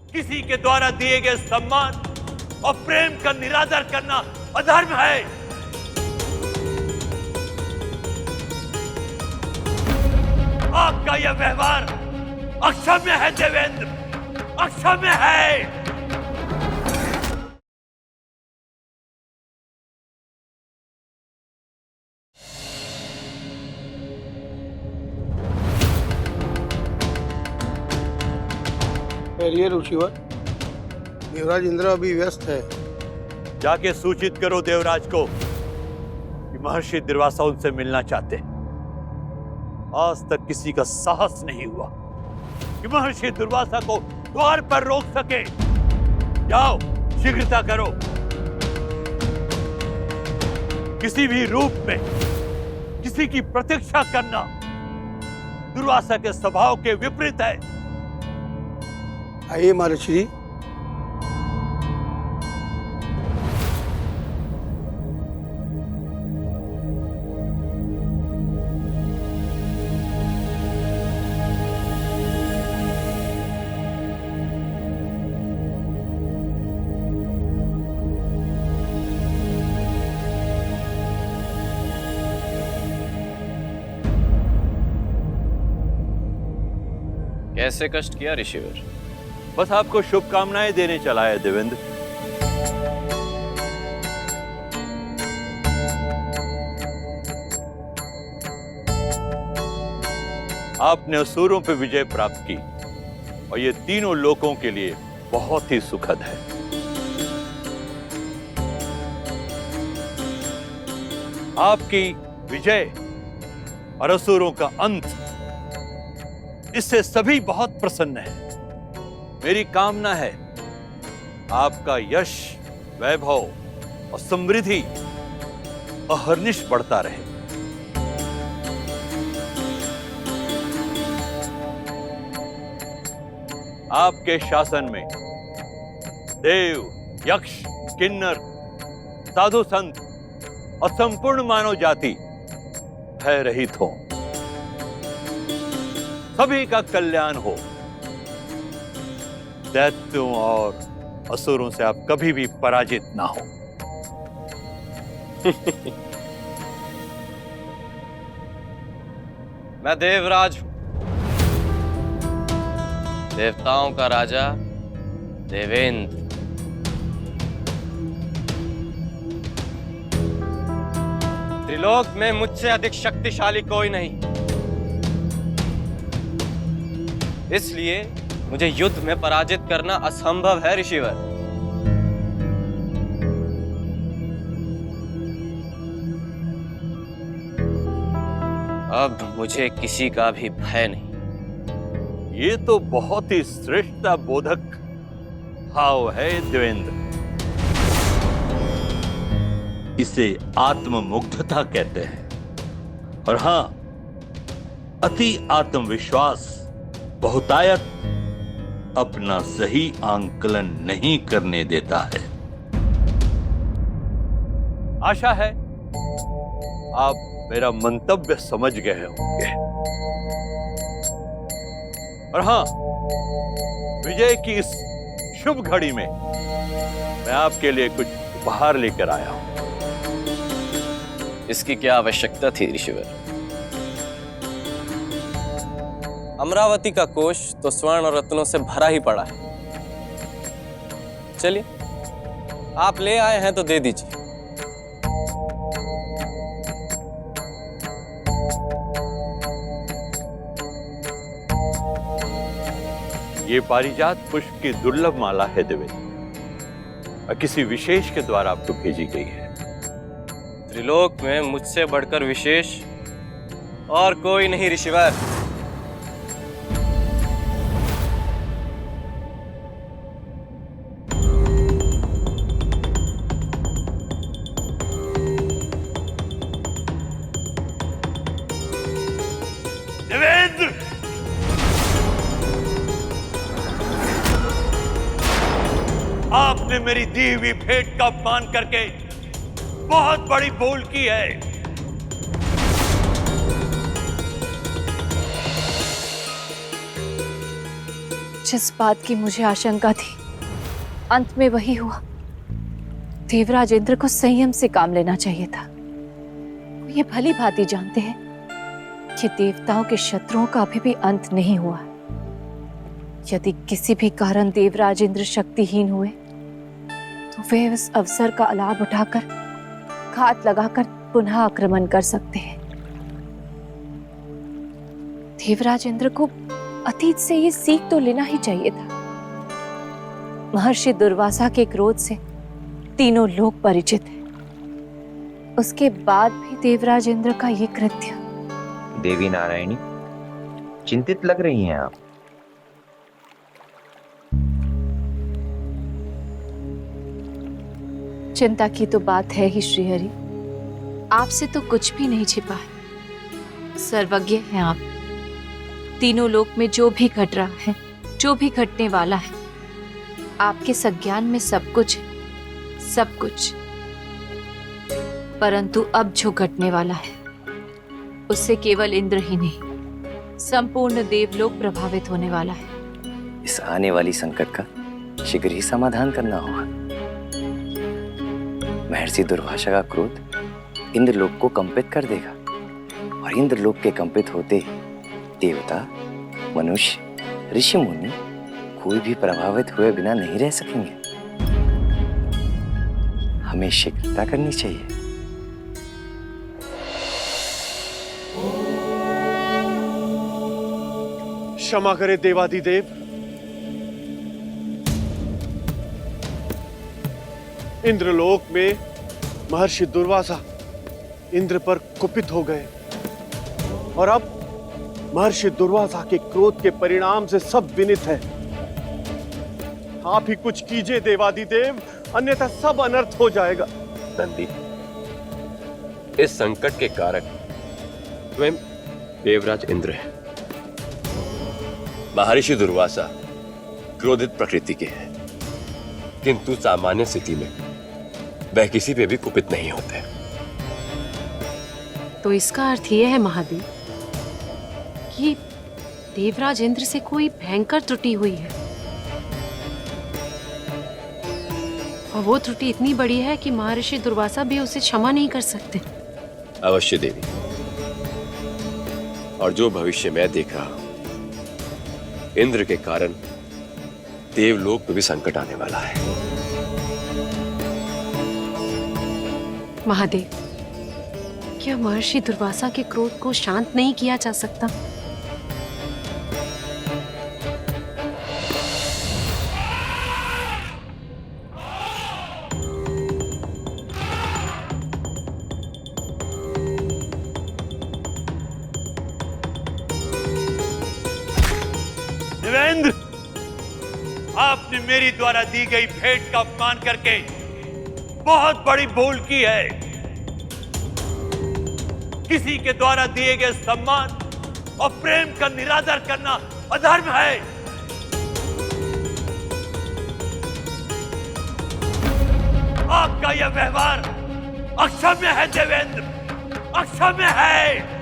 किसी के द्वारा दिए गए सम्मान और प्रेम का निरादर करना अधर्म है। आपका यह व्यवहार अक्षम्य है देवेंद्र, अक्षम्य है। खैरिए ऋषिवर, देवराज इंद्र अभी व्यस्त है। जाके सूचित करो देवराज को कि महर्षि दुर्वासा उनसे मिलना चाहते हैं। आज तक किसी का साहस नहीं हुआ कि महर्षि दुर्वासा को द्वार पर रोक सके। जाओ, शीघ्रता करो। किसी भी रूप में किसी की प्रतीक्षा करना दुर्वासा के स्वभाव के विपरीत है। आइए महर्षि। कैसे कष्ट किया ऋषिवर? बस आपको शुभकामनाएं देने चला है देवेंद्र। आपने असुरों पर विजय प्राप्त की और ये तीनों लोकों के लिए बहुत ही सुखद है। आपकी विजय और असुरों का अंत, इससे सभी बहुत प्रसन्न हैं। मेरी कामना है आपका यश, वैभव और समृद्धि अहर्निश बढ़ता रहे। आपके शासन में देव, यक्ष, किन्नर, साधु संत और संपूर्ण मानव जाति भय रहित हो, सभी का कल्याण हो। दैत्यों और असुरों से आप कभी भी पराजित ना हो। मैं देवराज हूं, देवताओं का राजा देवेंद्र। त्रिलोक में मुझसे अधिक शक्तिशाली कोई नहीं, इसलिए मुझे युद्ध में पराजित करना असंभव है ऋषिवर। अब मुझे किसी का भी भय नहीं। ये तो बहुत ही श्रेष्ठता बोधक भाव है देवेंद्र। इसे आत्ममुग्धता कहते हैं। और हां, अति आत्मविश्वास बहुतायत अपना सही आंकलन नहीं करने देता है। आशा है आप मेरा मंतव्य समझ गए होंगे। और हां, विजय की इस शुभ घड़ी में मैं आपके लिए कुछ उपहार लेकर आया हूं। इसकी क्या आवश्यकता थी ऋषिवर? अमरावती का कोष तो स्वर्ण और रत्नों से भरा ही पड़ा है। चलिए, आप ले आए हैं तो दे दीजिए। ये पारिजात पुष्प की दुर्लभ माला है देवेंद्र, और किसी विशेष के द्वारा आपको भेजी गई है। त्रिलोक में मुझसे बढ़कर विशेष और कोई नहीं ऋषिवर। देवेंद्र, आपने मेरी दी हुई भेंट का अपमान करके बहुत बड़ी भूल की है। जिस बात की मुझे आशंका थी, अंत में वही हुआ। देवराज इंद्र को संयम से काम लेना चाहिए था। वो ये भली भांति जानते हैं कि देवताओं के शत्रुओं का अभी भी अंत नहीं हुआ। यदि किसी भी कारण देवराज इंद्र शक्तिहीन हुए तो वे इस अवसर का लाभ उठाकर घात लगाकर पुनः आक्रमण कर सकते हैं। देवराज इंद्र को अतीत से ये सीख तो लेना ही चाहिए था। महर्षि दुर्वासा के क्रोध से तीनों लोग परिचित हैं। उसके बाद भी देवराज इंद्र का ये कृत्य। देवी नारायणी, चिंतित लग रही हैं आप। चिंता की तो बात है ही श्रीहरि। आपसे तो कुछ भी नहीं छिपा है। सर्वज्ञ हैं आप। तीनों लोक में जो भी घट रहा है, जो भी घटने वाला है, आपके संज्ञान में सब कुछ है, सब कुछ। परंतु अब जो घटने वाला है उससे केवल इंद्र ही नहीं, संपूर्ण देवलोक प्रभावित होने वाला है। इस आने वाली संकट का शीघ्र ही समाधान करना होगा। महर्षि दुर्वासा का क्रोध इंद्रलोक को कंपित कर देगा और इंद्रलोक के कंपित होते ही देवता, मनुष्य, ऋषि मुनि कोई भी प्रभावित हुए बिना नहीं रह सकेंगे। हमें शीघ्रता करनी चाहिए। क्षमा करे देवाधिदेव, इंद्रलोक में महर्षि दुर्वासा इंद्र पर कुपित हो गए और अब महर्षि दुर्वासा के क्रोध के परिणाम से सब विनित है। आप ही कुछ कीजिए देवाधिदेव, अन्यथा सब अनर्थ हो जाएगा। नंदी, इस संकट के कारक स्वयं देवराज इंद्र हैं। महर्षि दुर्वासा क्रोधित प्रकृति के हैं, किंतु सामान्य स्थिति में वह किसी पे भी कुपित नहीं होते। तो इसका अर्थ यह है महादेव कि देवराज इंद्र से कोई भयंकर त्रुटि हुई है और वो त्रुटि इतनी बड़ी है कि महर्षि दुर्वासा भी उसे क्षमा नहीं कर सकते। अवश्य देवी, और जो भविष्य मैं देख रहा हूं, इंद्र के कारण देवलोक में भी संकट आने वाला है। महादेव, क्या महर्षि दुर्वासा के क्रोध को शांत नहीं किया जा सकता? देवेंद्र, आपने मेरी द्वारा दी गई भेंट का अपमान करके बहुत बड़ी भूल की है। किसी के द्वारा दिए गए सम्मान और प्रेम का निरादर करना अधर्म है। आपका यह व्यवहार अक्षम्य है देवेंद्र, अक्षम्य है।